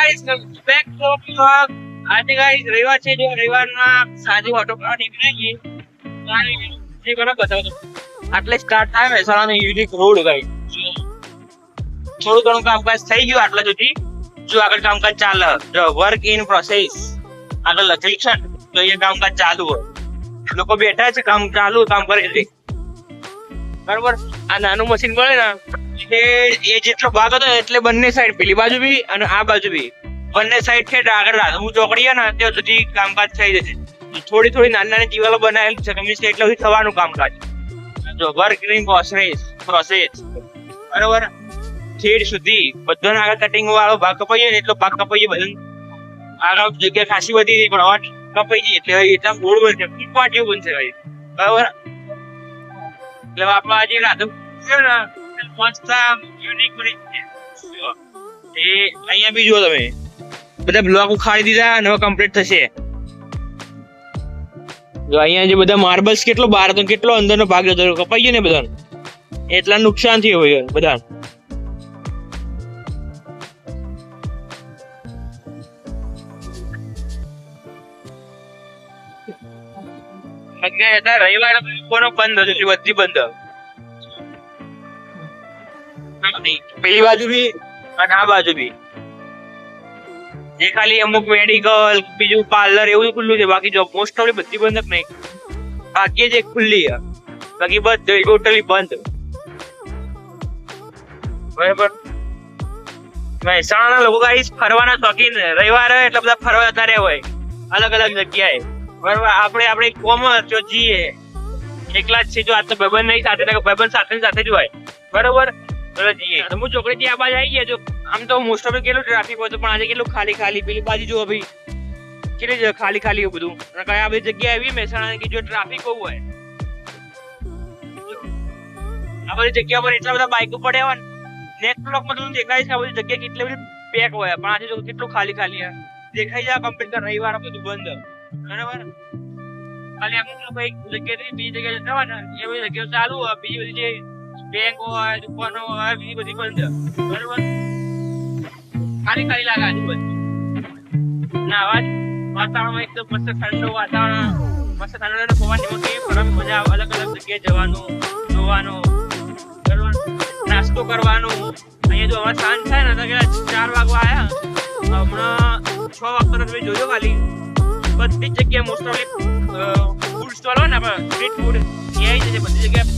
Guys back to vlog. આજે guys રવિવાર છે, જો રવિવારના સાંજે ઓટો પર નીકળીએ જે મને બતાવો આટલે સ્ટાર્ટ થાય મહેસાણાનો યુનિક રોડ ગાઈસ. થોડું ઘણું કામકાજ થઈ ગયું આટલા સુધી, જો આગળ કામકાજ ચાલે, જો વર્ક ઇન પ્રોસેસ આગળ લખેલું છે તો અહીંયા કામકાજ ચાલુ હોય, લોકો બેઠા છે, કામ ચાલુ, કામ કરે છે બરોબર. આ નાનું મશીન મળે ને એ જેટલો ભાગ હતો એટલે બંને સાઈડ, પેલી બાજુ બી અને આ બાજુ બી, બંને સાઈડ છે આગળ હું ચોકડી ને ત્યાં સુધી કામકાજ થઈ જશે. થોડી થોડી નાની નાની દિવાલો બનાવેલી છે, એટલે સુધી થવાનું કામકાજ. જો વર્ક ઇન પ્રોસેસ બરોબર, છેડ સુધી બધાને આગળ કટિંગ વાળો ભાગ કપાઈએ ને એટલો ભાગ કપાઈએ, બધું આગળ જગ્યા ખાસી બધી હતી પણ હવે કપાઈ ગઈ એટલે એટલા ગોળ બનશે, ફૂટપાથ જેવું બનશે બરાબર. એટલે આપડે આજે રાધુ છે ને મસ્ત યુનિક બની છે. એ અહીંયા બી જુઓ તમે, બધા બ્લોક ઉખાડી દીધા અને હવે કમ્પ્લીટ થશે. જો અહીંયા જે બધા માર્બલ્સ કેટલો બહાર હતો, કેટલો અંદરનો ભાગ જતો કપાઈ ગયો ને બધાને, એટલા નુકસાન થયું હોય બધા. રવિવારે કોનો બંધ હતું, બધી બંધ, પેલી બાજુ બી અને આ બાજુ બી. જે ખાલી અમુક મેડિકલ, બીજું પાર્લર એવું ખુલ્લું છે, બાકી જો મોસ્ટ ઓફ બધી બંધ જ નહીં, ભાગ્ય જ એક ખુલ્લી છે, બાકી બધી ટોટલી બંધ બરાબર. મહેસાણાના લોકો ગાઈસ ફરવાના શોખીન, રવિવાર હોય એટલે બધા ફરવા જતા રહ્યા હોય અલગ અલગ જગ્યાએ બરાબર. આપણે કોમર જો જઈએ એકલા જ છે, જો આ તો ભાઈબંધ નહીં સાથે, ભાઈબંધ સાથે જ હોય બરોબર. જઈએ હું ચોકડીથી આ બાજુ આવી ગયા. જો આમ તો મોસ્ટ ઓફ કેટલું ટ્રાફિક હોય પણ આજે કેટલું ખાલી ખાલી, પેલી બાજુ જો ભાઈ કેટલી ખાલી ખાલી બધું. કયા બધી જગ્યાએ આવી મહેસાણા કે જો ટ્રાફિક બહુ હોય, આ બધી જગ્યા પર એટલા બધા બાઇકો પડ્યા હોય. નેક્સ્ટ બ્લોકમાં તમને દેખાય છે આ બધી જગ્યા કેટલી બધી પેક હોય, પણ આજે જો કેટલું ખાલી ખાલી દેખાઈ જાય કમ્પ્લીટ. રવિવાર બધું બંધ બરાબર. ખાલી અમુક લોકો એક જગ્યાએથી બીજી જગ્યાએ જતા હોય ને એ બધી જગ્યાઓ ચાલુ હોય, બીજી બધી જે બેંક હોય, દુકાનો હોય, બીજી બધી બંધ બરોબર. ખાલી ખાલી લાગે આજુબાજુ ના અવાજ. વાતાવરણ એકદમ મસ્ત ઠંડુ વાતાવરણ, મસ્ત ઠંડુ પવન, એમાં મજા આવે. અલગ અલગ જગ્યાએ જવાનું, જોવાનું બરોબર, નાસ્તો કરવાનો. અહીંયા જો હવે સાંજ થાય ને તો 4 વાગવા આવ્યા, હમણાં 6 વાગતા તમે જોજો ખાલી બધી જ જગ્યાએ મોસ્ટ ઓફ ફૂડ સ્ટોલ હોય ને આપણે સ્ટ્રીટ ફૂડ એ આવી જશે બધી જગ્યાએ.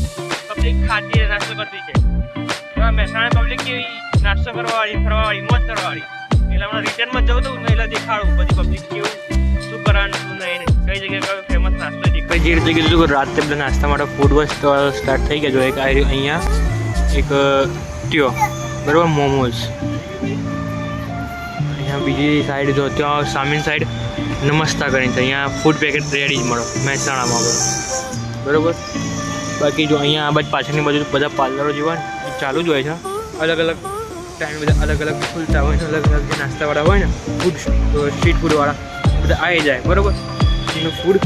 પબ્લિક ખાતી નાસ્તો કરતી છે. મહેસાણા પબ્લિક કેવી નાસ્તો કરવા વાળી, ફરવા વાળી, મોજ કરવા વાળી. એટલે હમણાં રિટર્નમાં જવું તો એટલે દેખાડું બધી પબ્લિક કેવું શું કરવાનું શું નહીં, કઈ જગ્યાએ કયો ફેમસ નાસ્તો દેખાય. જે રીતે કીધું કે રાતે બધા નાસ્તા માટે ફૂડ સ્ટોલ સ્ટાર્ટ થઈ ગયા. જો એક અહીંયા એક ત્યો બરાબર મોમોઝ, અહીંયા બીજી સાઈડ જો ત્યાં સામેની સાઈડ નમસ્તા કરીને છે, અહીંયા ફૂડ પેકેટ રેડી જ મળે મહેસાણામાં બરાબર. બાકી જો અહીંયા આ બાજુ પાછળની બાજુ બધા પાર્લરો જેવા ચાલુ જ હોય છે, અલગ અલગ ટાઈમ બધા અલગ અલગ ખુલતા હોય છે. અલગ અલગ જે નાસ્તાવાળા હોય ને ફૂડ સ્ટ્રીટ ફૂડવાળા બધા આવી જાય બરાબર. એનું ફૂડ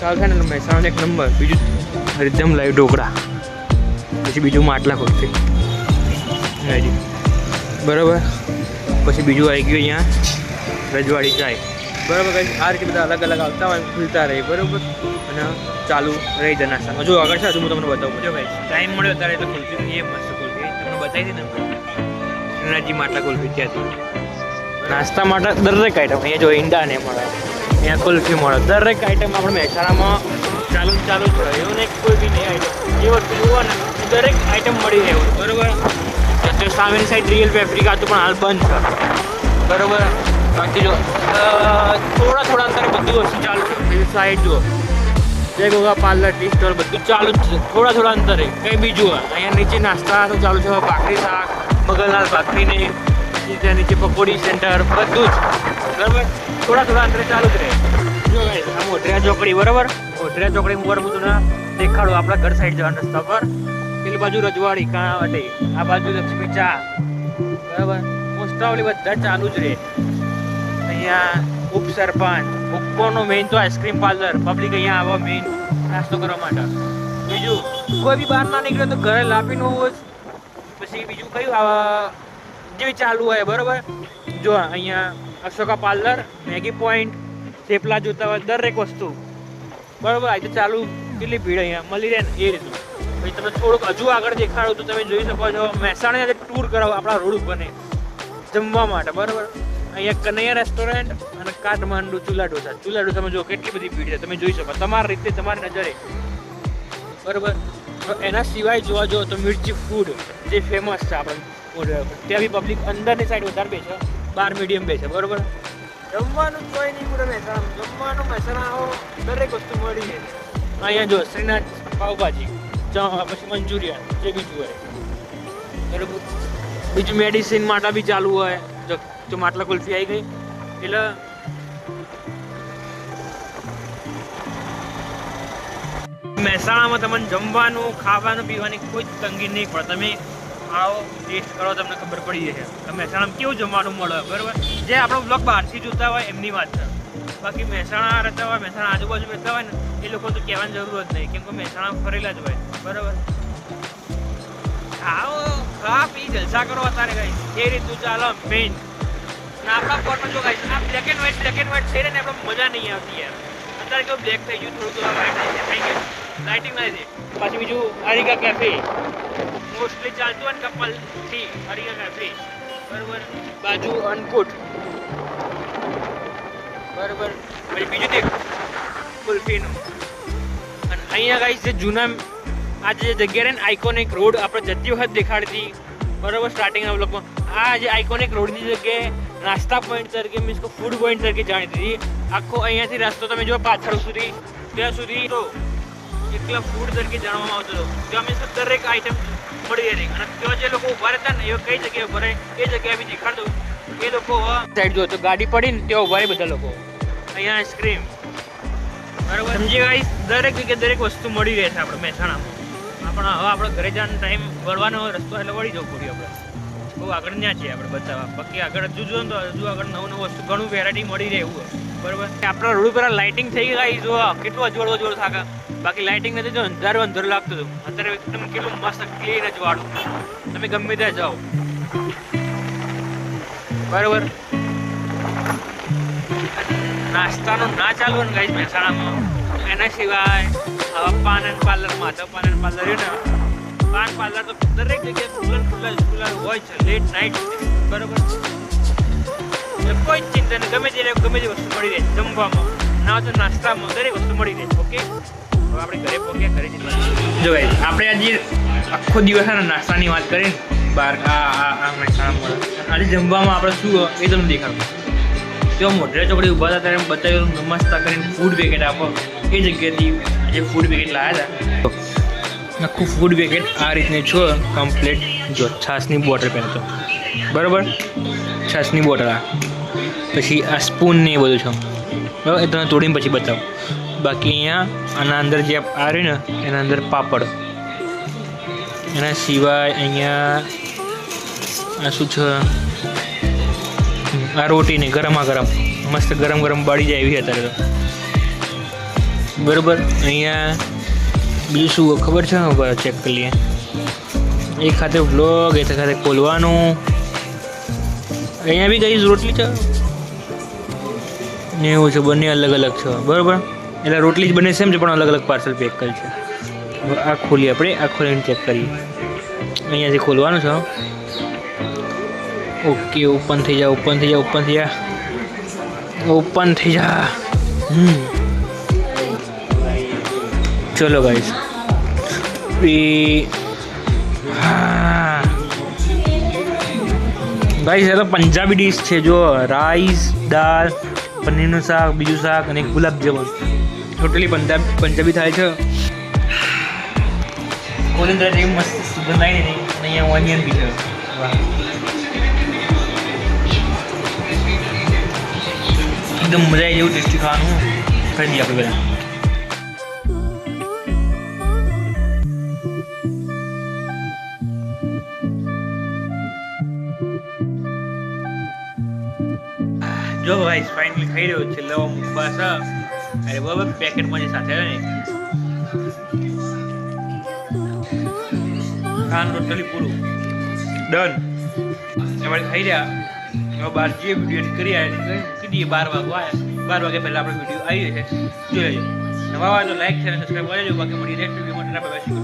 ચાલુ થાય ને મહેસાણાનો એક નંબર. બીજું એકદમ લાઈવ ઢોકળા, પછી બીજું માટલા કુલ્ફી બરાબર. પછી બીજું આવી ગયું અહીંયા રજવાડી ચાય બરાબર. કંઈક આ રીતે બધા અલગ અલગ આવતા હોય, ખુલતા રહે બરાબર, અને ચાલુ રહી જાય નાસ્તામાં. જો આગળ છે હું તમને બતાવું. જો ભાઈ ટાઈમ મળ્યો ત્યારે તો કુલ્ફી એ મસ્ત કુલ્ફી તમને બતાવી હતી ને, એનાજી માટલા કુલ્ફી ત્યાંથી. નાસ્તા માટે દરેક આઈટમ અહીંયા જો ઈંડા ને મળે, અહીંયા કુલ્ફી મળે, દરેક આઈટમ આપણે મહેસાણામાં ચાલુ જ હોય. એવું નહીં કોઈ બી નહીં આઈટમ જે વસ્તુ જુઓ ને દરેક આઈટમ મળી રહે બરાબર. તો સામેની સાઈડ રિયલ પેપ્રિકા તો પણ હાલ બંધ છે બરાબર. બાકી જો થોડા અંતરે બધી વસ્તુ ચાલુ છે. સાઈડ જુઓ જે ગોગા પાર્લર, ટી સ્ટોલ બધું ચાલુ જ છે, થોડા અંતરે. કંઈ બીજું અહીંયા નીચે નાસ્તા તો ચાલુ છે, ભાખરી શાક, મગનલાલ ભાખરીને, ત્યાં નીચે પકોડી સેન્ટર બધું જ બરાબર. થોડા અંતરે ચાલુ જ રહે. જો આ મોઢેરા ચોકડી બરાબર, મોઢેરા ચોકડી ઉપર બધું ના દેખાડું આપણા ઘર સાઈડ જવાના રસ્તા પર. પેલી બાજુ રજવાડી કાણાવટી, આ બાજુ લક્ષ્મી ચા બરાબર. મોસ્ટ ઓફલી બધા ચાલુ જ રહે. અહીંયા ઉપસરપંચ, ઉપરનો મેઇન તો આઈસ્ક્રીમ પાર્લર, પબ્લિક અહીંયા આવે મેઇન નાસ્તો કરવા માટે. બીજું કોઈ બી બહાર ના નીકળે તો ઘરે લાપીનું. પછી બીજું કયું આવે જેવી ચાલુ હોય બરોબર. જો અહીંયા Ashoka parlour, Maggi point, thepla જોતા હોય દરેક વસ્તુ બરોબર. આ તો ચાલુ કેટલી ભીડ અહીંયા મળી રહે ને એ રીતનું. પછી તમે થોડુંક હજુ આગળ દેખાડો તો તમે જોઈ શકો છો મહેસાણા ટૂર કરાવો આપણા રોડ ઉપર ને જમવા માટે બરોબર. અહીંયા કનૈયા રેસ્ટોરન્ટ અને કાઠમાંડુ ચૂલા ઢોસામાં જો કેટલી બધી ભીડ છે તમે જોઈ શકો તમારી રીતે તમારી નજરે બરોબર. એના સિવાય જોવા જો તો મિર્ચી ફૂડ જે ફેમસ છે આપણે ત્યાં બી પબ્લિક અંદરની સાઈડ વધારે બેસે, બહાર મીડિયમ બેસે બરોબર. જમવાનું કોઈ નહીં પૂરે મહેસાણા, જમવાનું મહેસાણા આવો દરેક વસ્તુ મળી જાય. અહીંયા જો શ્રીનાથ પાવભાજી, પછી મંચુરિયન જે બીજું હોય બરોબર. બીજું મેડિસિન માટે બી ચાલુ હોય. જો માટલા કુલ્ફી આવી ગઈ એટલે મહેસાણામાં તમને જમવાનું ખાવાનું પીવાની કોઈ તંગી નહીં પડે. તમે આવો ટેસ્ટ કરો તમને ખબર પડી જશે કે મહેસાણામાં કેવું જમવાનું મળે બરાબર. જે આપણો બ્લોગ બહારથી જોતા હોય એમની વાત છે, બાકી મહેસાણા રહેતા હોય મહેસાણા આજુબાજુ રહેતા હોય ને એ લોકો તો કહેવાની જરૂર જ નહીં કેમ કે મહેસાણા ફરેલા જ હોય બરાબર. આવો ખા પી જલસા કરો અત્યારે ગઈ એ રીતનું ચાલો મેઇન. અને આપણા ફોનમાં જો ગાઈસ આ બ્લેક એન્ડ વ્હાઈટ થઈ ને આપણે મજા નહીં આવતી યાર. અત્યારે કેવું બ્લેક થઈ ગયું થોડું વ્હાઈટ થઈ ગયું લાઇટિંગ ના છે. પાછી બીજું અરિકા કેફે મોસ્ટલી ચાલતું હોય ને કપલથી અરિકા કેફે બરોબર. બાજુ અનકુટ બરોબર. પછી બીજું દેખ કુલ્ફીનું. અને અહીંયા ગાઈસ જે જૂના આ જે જગ્યા રહે ને આઇકોનિક રોડ આપણે જતી વખત દેખાડતી બરોબર સ્ટાર્ટિંગના બ્લોકમાં. આ જે આઇકોનિક રોડની જગ્યાએ નાસ્તા પોઈન્ટ તરીકે મીન્સ કે ફૂડ પોઈન્ટ તરીકે જાણીતી હતી. આખો અહીંયાથી રસ્તો તમે જો પાછળ સુધી ત્યાં સુધી તો એકલા ફૂડ તરીકે જાણવામાં આવતો હતો. ત્યાં મીન્સ કે દરેક આઈટમ મળી રહી. અને ત્યાં જે લોકો ઉભા રહેતા ને એ કઈ જગ્યાએ ઉભા રહે એ જગ્યાએ બી દેખાડતો એ લોકો સાઈડ જો તો ગાડી પડી ને ત્યાં ઉભા રહે બધા લોકો. અહીંયા આઈસ્ક્રીમ બરાબર સમજી ગાઈસ દરેક જગ્યાએ દરેક વસ્તુ મળી રહે છે આપણે મહેસાણામાં. આપણે હવે આપણે ઘરે જવાનો ટાઈમ વળવાનો રસ્તો એટલે વળી જવું પડ્યું આપણે. બહુ આગળ ત્યાં છીએ આપણે બતાવવા. બાકી આગળ હજુ જો ને તો હજુ આગળ નવું વસ્તુ ઘણું વેરાયટી મળી રહે એવું બરાબર. આપણા રોડ ઉપર લાઇટિંગ થઈ ગઈ જો કેટલું અજવાળું થાકા. બાકી લાઇટિંગ નથી જો અંધારું લાગતું હતું. અત્યારે એકદમ કેટલું મસ્ત ક્લીન અજવાળું તમે ગમે ત્યાં જાઓ બરાબર. નાસ્તાનું ના ચાલુ ને ગાઈસ મહેસાણામાં. એના સિવાય પાન એન્ડ પાર્લરમાં તો પાન એન્ડ પાર્લર ને પાન પાર્લર તો દરેક જગ્યાએ ખુલ્લા હોય છે લેટ નાઇટ બરાબર. કોઈ ચિંતા નહીં ગમે તે વસ્તુ મળી રહે જમવામાં ના તો નાસ્તામાં દરેક વસ્તુ મળી રહે. ઓકે હવે આપણે ઘરે પહોંચ્યા ઘરે જો ભાઈ આપણે આજે આખો દિવસ નાસ્તાની વાત કરીને બહાર આ મહેસાણામાં આજે જમવામાં આપણે શું એ તમને દેખાડું. તેઓ મોઢેરા ચોકડી ઊભા હતા ત્યારે બતાવ્યું નમસ્તા કરીને ફૂડ પેકેટ આપો એ જગ્યાએથી જે ફૂડ પેકેટ લાવ્યા હતા. આખું ફૂડ પેકેટ આ રીતની છો કમ્પ્લીટ જો છાશની બોટલ પહેરતો બરાબર. છાશની બોટલ આ પછી આ સ્પૂન ને એ બધું છે બરાબર. એ તમે તોડીને પછી બતાવો. બાકી અહીંયા આના અંદર જે આ રહી ને એના અંદર પાપડ. એના સિવાય અહીંયા આ શું છે આ રોટી ને ગરમા ગરમ મસ્ત ગરમ ગરમ બાળી જાય એવી અત્યારે તો બરાબર. અહીંયા બીજું શું ખબર છે ને ચેક કરી લઈએ. એક ખાતે વ્લોગ એ ખાતે ખોલવાનું. અહીંયા બી ગઈ રોટલી છે ને એવું છે બંને અલગ અલગ છે બરાબર. એટલે રોટલી જ બને સેમ છે પણ અલગ અલગ પાર્સલ પેક કરી છે. આ ખોલીએ આપણે આ ખોલીને ચેક કરીએ. અહીંયાથી ખોલવાનું છે. ઓકે ઓપન થઈ જા ઓપન થઈ જા ઓપન થઈ જા ઓપન થઈ જા. ચલો ગાઈસ હા ગાઈસ આ તો પંજાબી ડીશ છે જો રાઈસ દાળ પનીરનું શાક બીજું શાક અને ગુલાબ જામુન ટોટલી પંજાબી થાય છે. કોલિંદ્રા જેવી મસ્ત સુગંધ આવી નહીં અને અહીંયા ઓનિયન બી છે. વાહ એકદમ મજા આવી જેવું ટેસ્ટી ખાવાનું કરી દઈએ આપણે બધા. જો ભાઈ ફાઇનલી ખાઈ રહ્યો છે લવા મુખવા છે અરે બરાબર પેકેટમાં જે સાથે આવે ને ખાવાનું ટોટલી પૂરું ડન. અમારે ખાઈ રહ્યા હવે બહાર જે વિડીયો કરી આવ્યા મૂકી દઈએ 12 વાગવા આવ્યા 12 વાગે પહેલાં આપણો વિડીયો આવી છે જોઈ લેજો નવા હોય તો લાઈક છે અને સબસ્ક્રાઈબ કરી લેજો બાકી મળી નેક્સ્ટ વિડીયોમાં બેસી